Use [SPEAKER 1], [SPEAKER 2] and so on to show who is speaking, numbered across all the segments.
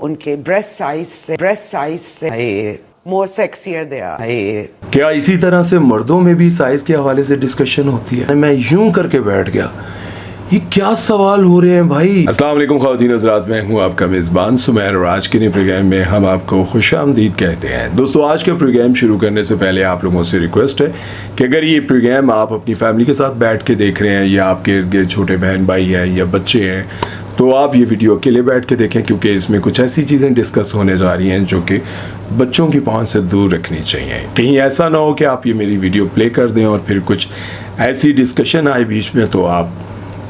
[SPEAKER 1] उनके breast size से more sexier they are.
[SPEAKER 2] क्या इसी तरह से मर्दों में भी साइज के हवाले से डिस्कशन होती है? मैं यूं करके बैठ गया, ये क्या सवाल हो रहे हैं भाई। अस्सलाम वालेकुम ख़वातीन हज़रात, मैं हूं आपका मेज़बान सुमैर और आज के नए प्रोग्राम में हम आपको खुशामदीद कहते हैं। दोस्तों, आज का प्रोग्राम शुरू करने से पहले आप लोगों से रिक्वेस्ट है कि अगर ये प्रोग्राम आप अपनी फैमिली के साथ बैठ के देख रहे हैं या आपके इर्द छोटे बहन भाई हैं या बच्चे हैं, तो आप ये वीडियो अकेले बैठ के देखें, क्योंकि इसमें कुछ ऐसी चीज़ें डिस्कस होने जा रही हैं जो कि बच्चों की पहुंच से दूर रखनी चाहिए। कहीं ऐसा ना हो कि आप ये मेरी वीडियो प्ले कर दें और फिर कुछ ऐसी डिस्कशन आए बीच में तो आप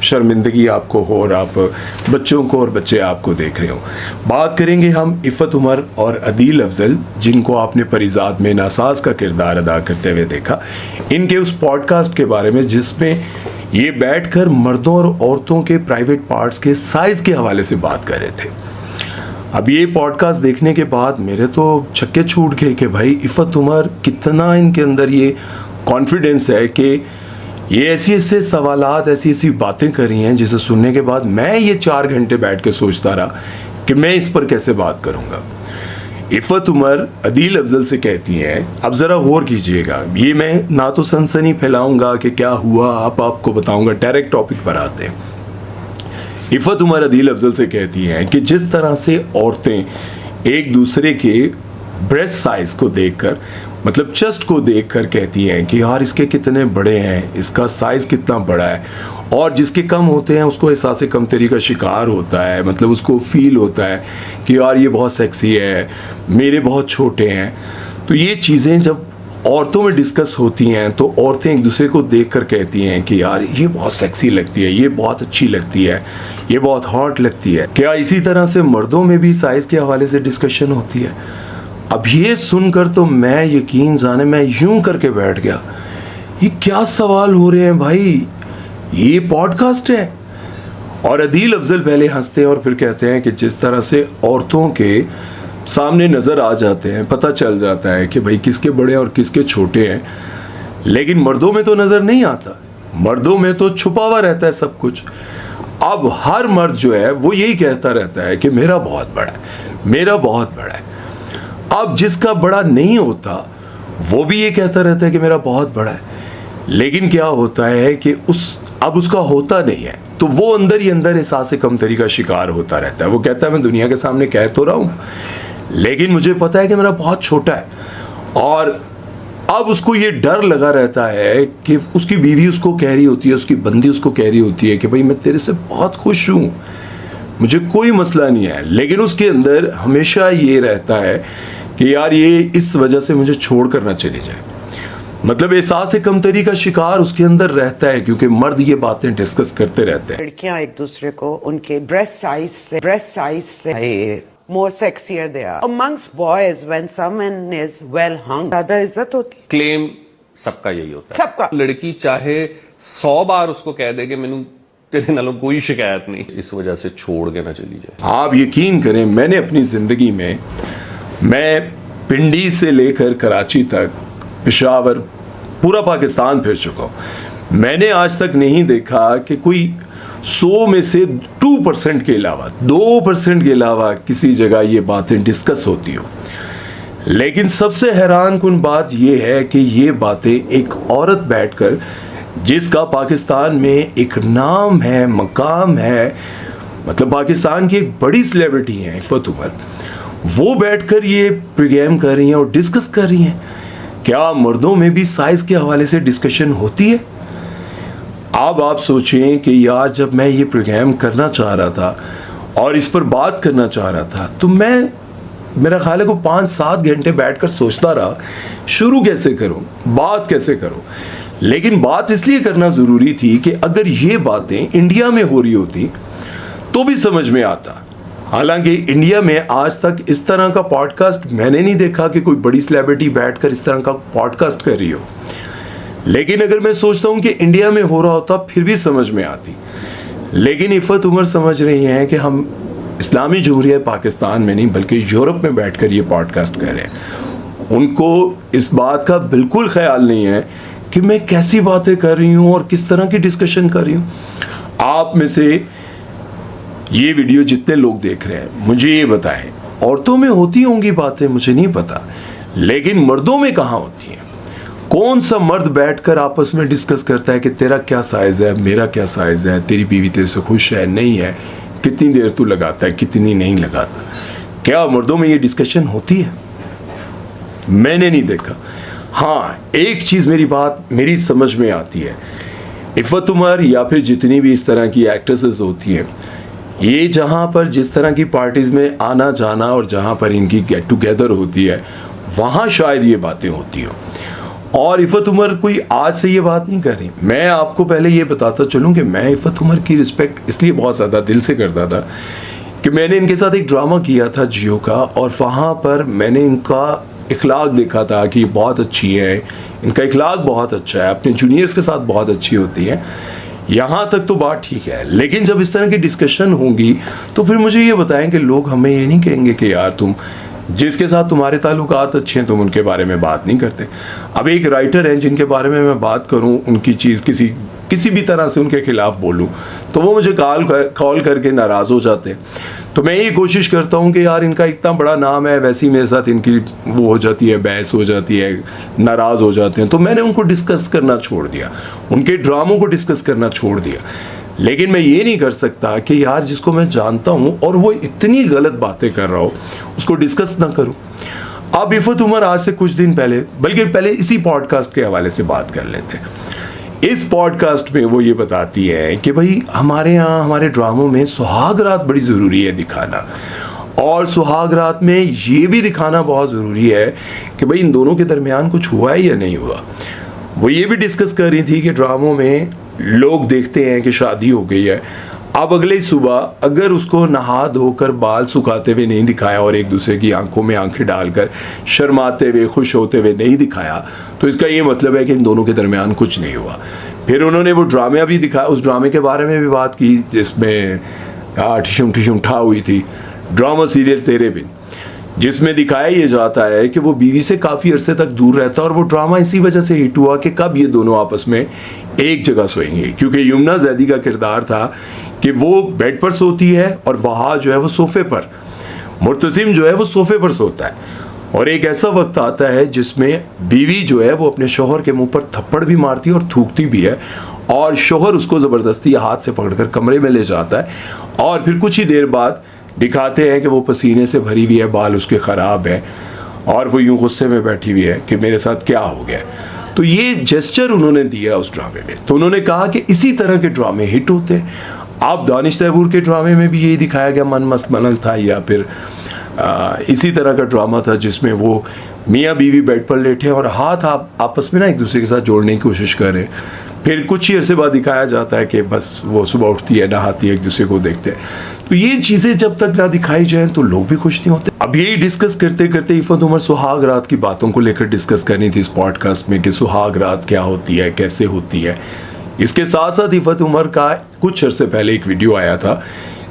[SPEAKER 2] शर्मिंदगी आपको हो और आप बच्चों को और बच्चे आपको देख रहे हो। बात करेंगे हम इफ़त उमर और अदील अफजल, जिनको आपने परिजात में नासाज का किरदार अदा करते हुए देखा, इनके उस पॉडकास्ट के बारे में जिसमें ये बैठकर मर्दों और औरतों के प्राइवेट पार्ट्स के साइज के हवाले से बात कर रहे थे। अब ये पॉडकास्ट देखने के बाद मेरे तो छक्के छूट गए कि भाई इफ़त उमर कितना इनके अंदर ये कॉन्फिडेंस है कि ये ऐसी ऐसे सवालात ऐसी ऐसी बातें कर रही हैं जिसे सुनने के बाद मैं ये 4 घंटे बैठ के सोचता रहा कि मैं इस पर कैसे बात करूँगा। इफ़त उमर अदील अफजल से कहती हैं, अब ज़रा गौर कीजिएगा, ये मैं ना तो सनसनी फैलाऊंगा कि क्या हुआ, आपको बताऊंगा, डायरेक्ट टॉपिक पर आते हैं। इफ़त उमर अदील अफजल से कहती हैं कि जिस तरह से औरतें एक दूसरे के ब्रेस्ट साइज को देखकर, मतलब चेस्ट को देखकर कहती हैं कि यार इसके कितने बड़े हैं, इसका साइज़ कितना बड़ा है, और जिसके कम होते हैं उसको एहसास कमतरी का शिकार होता है, मतलब उसको फील होता है कि यार ये बहुत सेक्सी है, मेरे बहुत छोटे हैं। तो ये चीज़ें जब औरतों में डिस्कस होती हैं तो औरतें एक दूसरे को देखकर कहती हैं कि यार ये बहुत सेक्सी लगती है, ये बहुत अच्छी लगती है, ये बहुत हॉट लगती है। क्या इसी तरह से मर्दों में भी साइज़ के हवाले से डिस्कशन होती है? अब ये सुनकर तो मैं यकीन जाने मैं यूं करके बैठ गया, ये क्या सवाल हो रहे हैं भाई, ये पॉडकास्ट है। और अदील अफजल पहले हंसते हैं और फिर कहते हैं कि जिस तरह से औरतों के सामने नज़र आ जाते हैं, पता चल जाता है कि भाई किसके बड़े और किसके छोटे हैं, लेकिन मर्दों में तो नज़र नहीं आता, मर्दों में तो छुपा हुआ रहता है सब कुछ। अब हर मर्द जो है वो यही कहता रहता है कि मेरा बहुत बड़ा है, मेरा बहुत बड़ा है। अब जिसका बड़ा नहीं होता वो भी ये कहता रहता है कि मेरा बहुत बड़ा है, लेकिन क्या होता है कि अब उसका होता नहीं है तो वो अंदर ही अंदर एहसास कमतरी का शिकार होता रहता है। वो कहता है मैं दुनिया के सामने कह तो रहा हूँ, लेकिन मुझे पता है कि मेरा बहुत छोटा है। और अब उसको ये डर लगा रहता है कि उसकी बीवी उसको कह रही होती है, उसकी बंदी उसको कह रही होती है कि भाई मैं तेरे से बहुत खुश हूँ, मुझे कोई मसला नहीं है, लेकिन उसके अंदर हमेशा ये रहता है कि यार ये इस वजह से मुझे छोड़ कर ना चली जाए। मतलब एहसास कमतरी का शिकार उसके अंदर रहता है, क्योंकि मर्द ये बातें डिस्कस करते रहते हैं।
[SPEAKER 1] लड़कियां एक दूसरे को उनके ब्रेस्ट साइज से more sexier they are. Amongst boys when someone is well hung ज्यादा इज्जत होती है।
[SPEAKER 3] क्लेम सबका यही होता है,
[SPEAKER 1] सबका।
[SPEAKER 3] लड़की चाहे 100 बार उसको कह दे कि मैनू तेरे नालों कोई शिकायत नहीं, इस वजह से छोड़ के ना चली जाए।
[SPEAKER 2] आप यकीन करें, मैंने अपनी जिंदगी में, मैं पिंडी से लेकर कराची तक, पेशावर, पूरा पाकिस्तान फिर चुका हूँ। मैंने आज तक नहीं देखा कि कोई 100 में से 2% के अलावा, 2% के अलावा किसी जगह ये बातें डिस्कस होती हो। लेकिन सबसे हैरान कुन बात यह है कि ये बातें एक औरत बैठकर, जिसका पाकिस्तान में एक नाम है, मकाम है, मतलब पाकिस्तान की एक बड़ी सेलिब्रिटी है इफ़त उमर, वो बैठकर ये प्रोग्राम कर रही हैं और डिस्कस कर रही हैं। क्या मर्दों में भी साइज के हवाले से डिस्कशन होती है? अब आप सोचें कि यार जब मैं ये प्रोग्राम करना चाह रहा था और इस पर बात करना चाह रहा था तो मेरा ख्याल है को 5-7 घंटे बैठकर सोचता रहा शुरू कैसे करूं, बात कैसे करूं। लेकिन बात इसलिए करना ज़रूरी थी कि अगर ये बातें इंडिया में हो रही होती तो भी समझ में आता। हालांकि इंडिया में आज तक इस तरह का पॉडकास्ट मैंने नहीं देखा कि कोई बड़ी सेलिब्रिटी बैठकर इस तरह का पॉडकास्ट कर रही हो, लेकिन अगर मैं सोचता हूँ कि इंडिया में हो रहा होता फिर भी समझ में आती। लेकिन इफ़त उमर समझ रही हैं कि हम इस्लामी जमहूरिया पाकिस्तान में नहीं बल्कि यूरोप में बैठकर ये पॉडकास्ट कर रहे हैं। उनको इस बात का बिल्कुल ख्याल नहीं है कि मैं कैसी बातें कर रही हूँ और किस तरह की डिस्कशन कर रही हूँ। आप में से ये वीडियो जितने लोग देख रहे हैं, मुझे ये बताएं औरतों में होती होंगी बातें, मुझे नहीं पता, लेकिन मर्दों में कहाँ होती हैं? कौन सा मर्द बैठकर आपस में डिस्कस करता है कि तेरा क्या साइज है, मेरा क्या साइज है, तेरी बीवी तेरे से खुश है नहीं है, कितनी देर तू लगाता है, कितनी नहीं लगाता? क्या मर्दों में ये डिस्कशन होती है? मैंने नहीं देखा। हाँ, एक चीज मेरी समझ में आती है, इफ़त उमर या फिर जितनी भी इस तरह की एक्ट्रेसेस होती हैं, ये जहाँ पर जिस तरह की पार्टीज में आना जाना और जहाँ पर इनकी गेट टुगेदर होती है, वहाँ शायद ये बातें होती हो। और इफ़त उमर कोई आज से ये बात नहीं कर रही। मैं आपको पहले ये बताता चलूँ कि मैं इफ़त उमर की रिस्पेक्ट इसलिए बहुत ज़्यादा दिल से करता था कि मैंने इनके साथ एक ड्रामा किया था जियो का, और वहाँ पर मैंने इनका इखलाक देखा था कि बहुत अच्छी है, इनका इखलाक बहुत अच्छा है, अपने जूनियर्स के साथ बहुत अच्छी होती है। यहाँ तक तो बात ठीक है, लेकिन जब इस तरह की डिस्कशन होंगी तो फिर मुझे ये बताएं कि लोग हमें ये नहीं कहेंगे कि यार तुम जिसके साथ तुम्हारे ताल्लुकात अच्छे हैं तुम उनके बारे में बात नहीं करते। अब एक राइटर हैं जिनके बारे में मैं बात करूं, उनकी चीज़ किसी भी तरह से उनके खिलाफ बोलूं तो वो मुझे कॉल करके नाराज़ हो जाते हैं। तो मैं ये कोशिश करता हूं कि यार इनका इतना बड़ा नाम है, वैसे ही मेरे साथ इनकी वो हो जाती है, बहस हो जाती है, नाराज़ हो जाते हैं, तो मैंने उनको डिस्कस करना छोड़ दिया, उनके ड्रामों को डिस्कस करना छोड़ दिया। लेकिन मैं ये नहीं कर सकता कि यार जिसको मैं जानता हूँ और वो इतनी गलत बातें कर रहा हो उसको डिस्कस ना करूँ। अब इफ़त उमर आज से कुछ दिन पहले, बल्कि पहले इसी पॉडकास्ट के हवाले से बात कर लेते हैं। इस पॉडकास्ट में वो ये बताती है कि भाई हमारे यहाँ हमारे ड्रामों में सुहाग रात बड़ी ज़रूरी है दिखाना, और सुहाग रात में ये भी दिखाना बहुत ज़रूरी है कि भाई इन दोनों के दरमियान कुछ हुआ है या नहीं हुआ। वो ये भी डिस्कस कर रही थी कि ड्रामों में लोग देखते हैं कि शादी हो गई है, अब अगले सुबह अगर उसको नहा धोकर बाल सुखाते हुए नहीं दिखाया और एक दूसरे की आंखों में आंखें डालकर शर्माते हुए खुश होते हुए नहीं दिखाया तो इसका ये मतलब है कि इन दोनों के दरमियान कुछ नहीं हुआ। फिर उन्होंने वो ड्रामे भी दिखाया, उस ड्रामे के बारे में भी बात की जिसमें ठिशुम ठिशुम ठा हुई थी, ड्रामा सीरियल तेरे बिन, जिसमें दिखाया ये जाता है कि वो बीवी से काफ़ी अरसे तक दूर रहता है, और वो ड्रामा इसी वजह से हिट हुआ कि कब ये दोनों आपस में एक जगह सोएंगे, क्योंकि यमुना जैदी का किरदार था कि वो बेड पर सोती है और वहा जो है वो सोफे पर, मुर्तसिम जो है वो सोफे पर सोता है, और एक ऐसा वक्त आता है जिसमें बीवी जो है वो अपने शौहर के मुंह पर थप्पड़ भी मारती है और थूकती भी है, और शौहर उसको ज़बरदस्ती हाथ से पकड़कर कमरे में ले जाता है, और फिर कुछ ही देर बाद दिखाते हैं कि वो पसीने से भरी हुई है, बाल उसके ख़राब है, और वो यूं गुस्से में बैठी हुई है कि मेरे साथ क्या हो गया। तो ये जेस्चर उन्होंने दिया उस ड्रामे में। तो उन्होंने कहा कि इसी तरह के ड्रामे हिट होते हैं। अब दानिश तैमूर के ड्रामे में भी यही दिखाया गया, मन मस्त मलंग था, या फिर इसी तरह का ड्रामा था जिसमें वो मियाँ बीवी बेड पर लेटे और हाथ आपस में ना एक दूसरे के साथ जोड़ने की कोशिश कर रहे। फिर कुछ ही अरसे बाद दिखाया जाता है कि बस वो सुबह उठती है, नहाती है, एक दूसरे को देखते हैं। तो ये चीज़ें जब तक ना दिखाई जाए तो लोग भी खुश नहीं होते। अब यही डिस्कस करते करते इफ़त उमर सुहाग रात की बातों को लेकर डिस्कस करनी थी इस पॉडकास्ट में कि सुहाग रात क्या होती है, कैसे होती है। इसके साथ साथ इफ़त उमर का कुछ अरसे पहले एक वीडियो आया था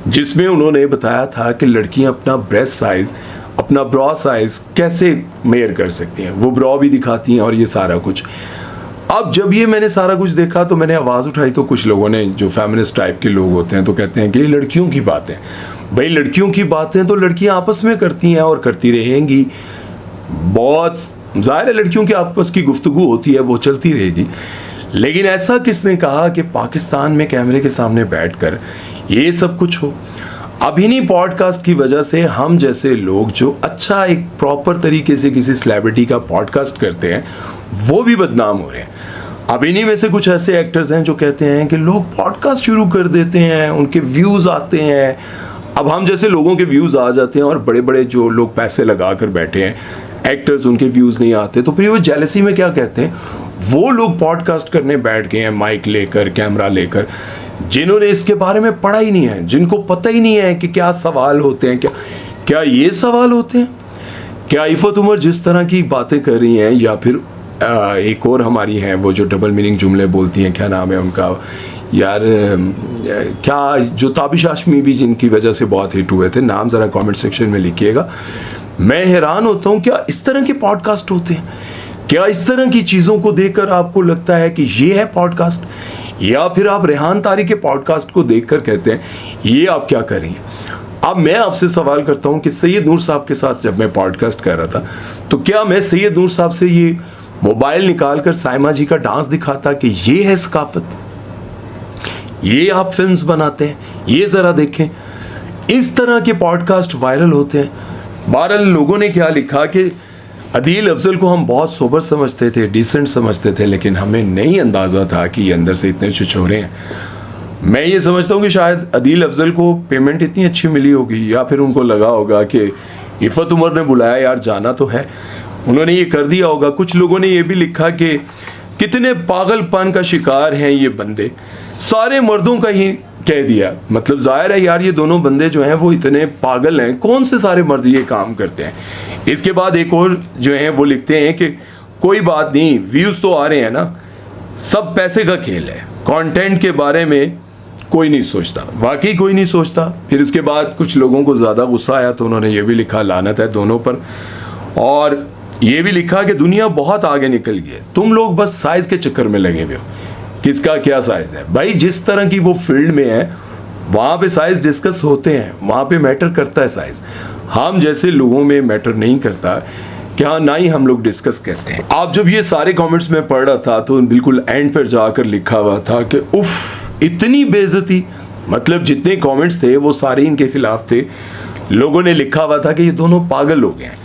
[SPEAKER 2] जिसमें उन्होंने बताया था कि लड़कियां अपना ब्रेस्ट साइज, अपना ब्रा साइज कैसे मेयर कर सकती हैं, वो ब्रा भी दिखाती हैं और ये सारा कुछ। अब जब ये मैंने सारा कुछ देखा तो मैंने आवाज़ उठाई, तो कुछ लोगों ने, जो फेमिनिस्ट टाइप के लोग होते हैं, तो कहते हैं कि ये लड़कियों की बातें, भाई लड़कियों की बातें तो लड़कियां आपस में करती हैं और करती रहेंगी, बहुत ज़ाहिर है लड़कियों की आपस की गुफ्तगू होती है, वो चलती रहेगी। लेकिन ऐसा किसने कहा कि पाकिस्तान में कैमरे के सामने बैठकर ये सब कुछ हो। अब इन्हीं पॉडकास्ट की वजह से हम जैसे लोग जो अच्छा एक प्रॉपर तरीके से किसी सेलिब्रिटी का पॉडकास्ट करते हैं वो भी बदनाम हो रहे हैं। अब इन्हीं में से कुछ ऐसे एक्टर्स हैं जो कहते हैं कि लोग पॉडकास्ट शुरू कर देते हैं, उनके व्यूज़ आते हैं, अब हम जैसे लोगों के व्यूज़ आ जाते हैं, और बड़े बड़े जो लोग पैसे लगा कर बैठे हैं एक्टर्स, उनके व्यूज़ नहीं आते, तो फिर वो जेलसी में क्या कहते हैं, वो लोग पॉडकास्ट करने बैठ गए हैं माइक लेकर, कैमरा लेकर, जिन्होंने इसके बारे में पढ़ा ही नहीं है, जिनको पता ही नहीं है कि क्या सवाल होते हैं, क्या ये सवाल होते हैं। क्या इफ़त उमर जिस तरह की बातें कर रही हैं, या फिर एक और हमारी हैं वो जो डबल मीनिंग जुमले बोलती हैं, क्या नाम है उनका यार, क्या जो ताबिश हाशमी भी जिनकी वजह से बहुत हिट हुए थे, नाम ज़रा कमेंट सेक्शन में लिखिएगा। मैं हैरान होता हूँ क्या इस तरह के पॉडकास्ट होते हैं, क्या इस तरह की चीज़ों को देखकर आपको लगता है कि ये है पॉडकास्ट, या फिर आप रेहान तारी के पॉडकास्ट को देखकर कहते हैं ये आप क्या कर रही हैं। अब मैं आपसे सवाल करता हूं कि सैयद नूर साहब के साथ जब मैं पॉडकास्ट कर रहा था तो क्या मैं सैयद नूर साहब से ये मोबाइल निकाल कर साइमा जी का डांस दिखाता कि ये है सकाफत, ये आप फिल्म्स बनाते हैं, ये जरा देखें। इस तरह के पॉडकास्ट वायरल होते हैं। बहरहाल लोगों ने क्या लिखा कि अदील अफजल को हम बहुत सोबर समझते थे, डिसेंट समझते थे, लेकिन हमें नहीं अंदाजा था कि ये अंदर से इतने छिछोरे हैं। मैं ये समझता हूँ कि शायद अदील अफजल को पेमेंट इतनी अच्छी मिली होगी या फिर उनको लगा होगा कि इफ़त उमर ने बुलाया यार जाना तो है, उन्होंने ये कर दिया होगा। कुछ लोगों ने ये भी लिखा कि कितने पागलपन का शिकार हैं ये बंदे, सारे मर्दों का ही कह दिया। मतलब जाहिर है यार ये दोनों बंदे जो हैं वो इतने पागल हैं, कौन से सारे मर्द ये काम करते हैं। इसके बाद एक और जो है वो लिखते हैं कि कोई बात नहीं, व्यूज़ तो आ रहे हैं ना, सब पैसे का खेल है, कंटेंट के बारे में कोई नहीं सोचता। वाकई कोई नहीं सोचता। फिर उसके बाद कुछ लोगों को ज़्यादा गुस्सा आया तो उन्होंने ये भी लिखा लानत है दोनों पर, और ये भी लिखा कि दुनिया बहुत आगे निकल गई है, तुम लोग बस साइज़ के चक्कर में लगे हुए हो। किसका क्या साइज़ है भाई, जिस तरह की वो फील्ड में है वहाँ पे साइज़ डिस्कस होते हैं, वहाँ पे मैटर करता है साइज़। हम जैसे लोगों में मैटर नहीं करता कि हाँ, ना ही हम लोग डिस्कस करते हैं। आप जब ये सारे कमेंट्स में पढ़ रहा था तो बिल्कुल एंड पर जाकर लिखा हुआ था कि उफ इतनी बेइज्जती, मतलब जितने कमेंट्स थे वो सारे इनके खिलाफ थे। लोगों ने लिखा हुआ था कि ये दोनों पागल हो गए हैं।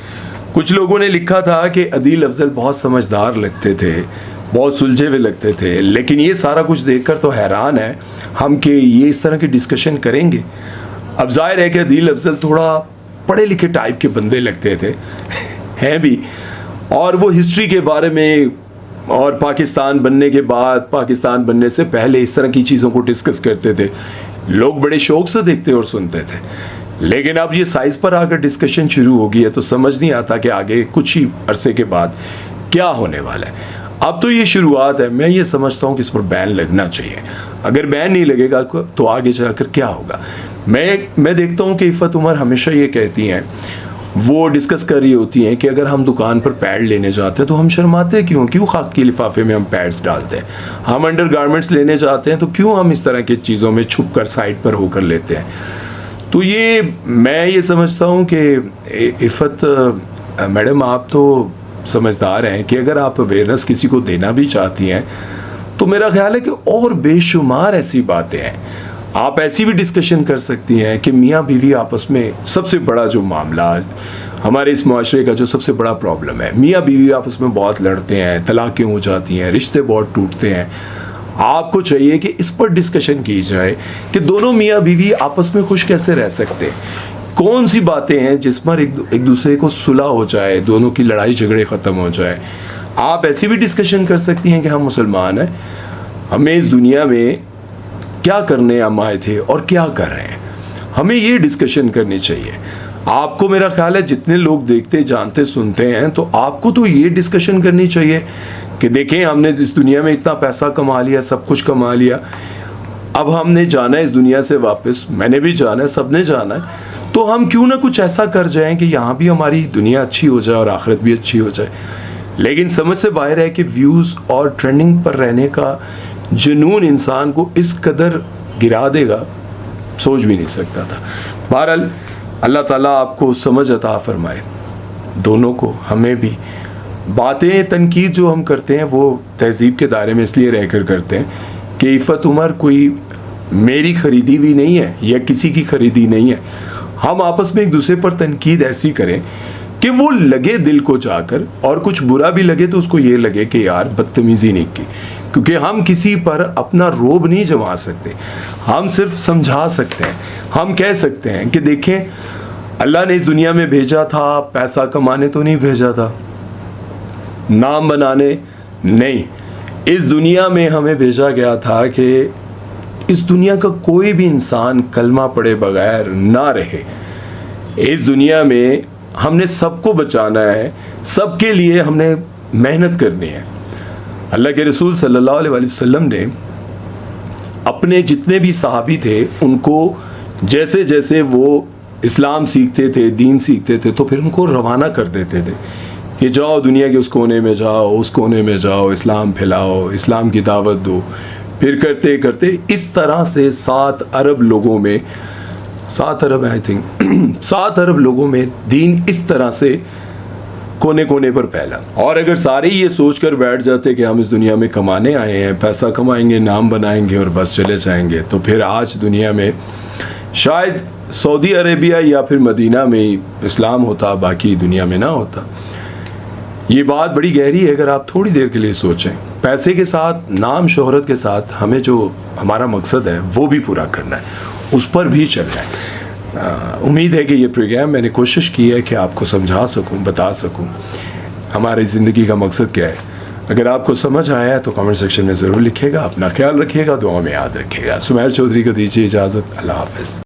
[SPEAKER 2] कुछ लोगों ने लिखा था कि अदील अफजल बहुत समझदार लगते थे, बहुत सुलझे हुए लगते थे, लेकिन ये सारा कुछ देखकर तो हैरान है हम कि ये इस तरह की डिस्कशन करेंगे। अब जाहिर है कि अदील अफजल थोड़ा पढ़े लिखे टाइप के बंदे लगते थे, हैं भी, और वो हिस्ट्री के बारे में और पाकिस्तान बनने के बाद, पाकिस्तान बनने से पहले इस तरह की चीज़ों को डिस्कस करते थे। लोग बड़े शौक से देखते और सुनते थे। लेकिन अब ये साइज़ पर आकर डिस्कशन शुरू हो गई है तो समझ नहीं आता कि आगे कुछ ही अरसे के बाद क्या होने वाला है। अब तो ये शुरुआत है। मैं ये समझता हूँ कि इस पर बैन लगना चाहिए। अगर बैन नहीं लगेगा तो आगे जाकर क्या होगा। मैं देखता हूँ कि इफ़त उमर हमेशा ये कहती हैं, वो डिस्कस कर रही होती हैं कि अगर हम दुकान पर पैड लेने जाते हैं तो हम शर्माते क्यों खाक के लिफाफे में हम पैड्स डालते हैं। हम अंडर गारमेंट्स लेने जाते हैं तो क्यों हम इस तरह की चीज़ों में छुप कर साइड पर होकर लेते हैं। तो मैं ये समझता हूँ कि इफ़त मैडम आप तो समझदार हैं कि अगर आप अवेयरनेस किसी को देना भी चाहती हैं तो मेरा ख्याल है कि और बेशुमार ऐसी बातें हैं। आप ऐसी भी डिस्कशन कर सकती हैं कि मियाँ बीवी आपस में सबसे बड़ा जो मामला हमारे इस माशरे का जो सबसे बड़ा प्रॉब्लम है, मियाँ बीवी आपस में बहुत लड़ते हैं, तलाक़ें हो जाती हैं, रिश्ते बहुत टूटते हैं। आपको चाहिए कि इस पर डिस्कशन की जाए कि दोनों मियाँ बीवी आपस में खुश कैसे रह सकते हैं, कौन सी बातें हैं जिस पर एक दूसरे को सुलह हो जाए, दोनों की लड़ाई झगड़े ख़त्म हो जाए। आप ऐसी भी डिस्कशन कर सकती हैं कि हम मुसलमान हैं, हमें इस दुनिया में क्या करने हम आए थे और क्या कर रहे हैं, हमें ये डिस्कशन करनी चाहिए। आपको मेरा ख्याल है जितने लोग देखते जानते सुनते हैं तो आपको तो ये डिस्कशन करनी चाहिए कि देखें हमने इस दुनिया में इतना पैसा कमा लिया, सब कुछ कमा लिया, अब हमने जाना है इस दुनिया से वापस, मैंने भी जाना है, सबने जाना है, तो हम क्यों ना कुछ ऐसा कर जाएं कि यहाँ भी हमारी दुनिया अच्छी हो जाए और आखिरत भी अच्छी हो जाए। लेकिन समझ से बाहर है कि व्यूज़ और ट्रेंडिंग पर रहने का जुनून इंसान को इस कदर गिरा देगा, सोच भी नहीं सकता था। बहरहाल अल्लाह ताला आपको समझ अता फरमाए, दोनों को, हमें भी। बातें तनकीद जो हम करते हैं वो तहजीब के दायरे में इसलिए रहकर करते हैं कि इफ़त उमर कोई मेरी ख़रीदी भी नहीं है या किसी की ख़रीदी नहीं है। हम आपस में एक दूसरे पर तनकीद ऐसी करें कि वो लगे दिल को जाकर, और कुछ बुरा भी लगे तो उसको ये लगे कि यार बदतमीज़ी नहीं की, क्योंकि हम किसी पर अपना रोब नहीं जमा सकते, हम सिर्फ समझा सकते हैं। हम कह सकते हैं कि देखें अल्लाह ने इस दुनिया में भेजा था पैसा कमाने तो नहीं भेजा था, नाम बनाने नहीं, इस दुनिया में हमें भेजा गया था कि इस दुनिया का कोई भी इंसान कलमा पढ़े बगैर ना रहे। इस दुनिया में हमने सबको बचाना है, सबके लिए हमने मेहनत करनी है। अल्लाह के रसूल सल्लल्लाहु अलैहि वसल्लम ने अपने जितने भी सहाबी थे उनको जैसे जैसे वो इस्लाम सीखते थे, दीन सीखते थे, तो फिर उनको रवाना कर देते थे कि जाओ दुनिया के उस कोने में जाओ, उस कोने में जाओ, इस्लाम फैलाओ, इस्लाम की दावत दो। फिर करते करते इस तरह से 7 अरब लोगों में 7 अरब आई थिंक 7 अरब लोगों में दीन इस तरह से कोने कोने पर फैला। और अगर सारे ये सोच कर बैठ जाते कि हम इस दुनिया में कमाने आए हैं, पैसा कमाएंगे, नाम बनाएंगे और बस चले जाएंगे, तो फिर आज दुनिया में शायद सऊदी अरेबिया या फिर मदीना में ही इस्लाम होता, बाकी दुनिया में ना होता। ये बात बड़ी गहरी है अगर आप थोड़ी देर के लिए सोचें। पैसे के साथ, नाम शोहरत के साथ हमें जो हमारा मकसद है वो भी पूरा करना है, उस पर भी चलना है। उम्मीद है कि ये प्रोग्राम मैंने कोशिश की है कि आपको समझा सकूं, बता सकूं हमारी ज़िंदगी का मकसद क्या है। अगर आपको समझ आया है तो कमेंट सेक्शन में ज़रूर लिखिएगा। अपना ख्याल रखिएगा, दुआ में याद रखिएगा। सुमैर चौधरी को दीजिए इजाज़त। अल्लाह हाफ़िज़।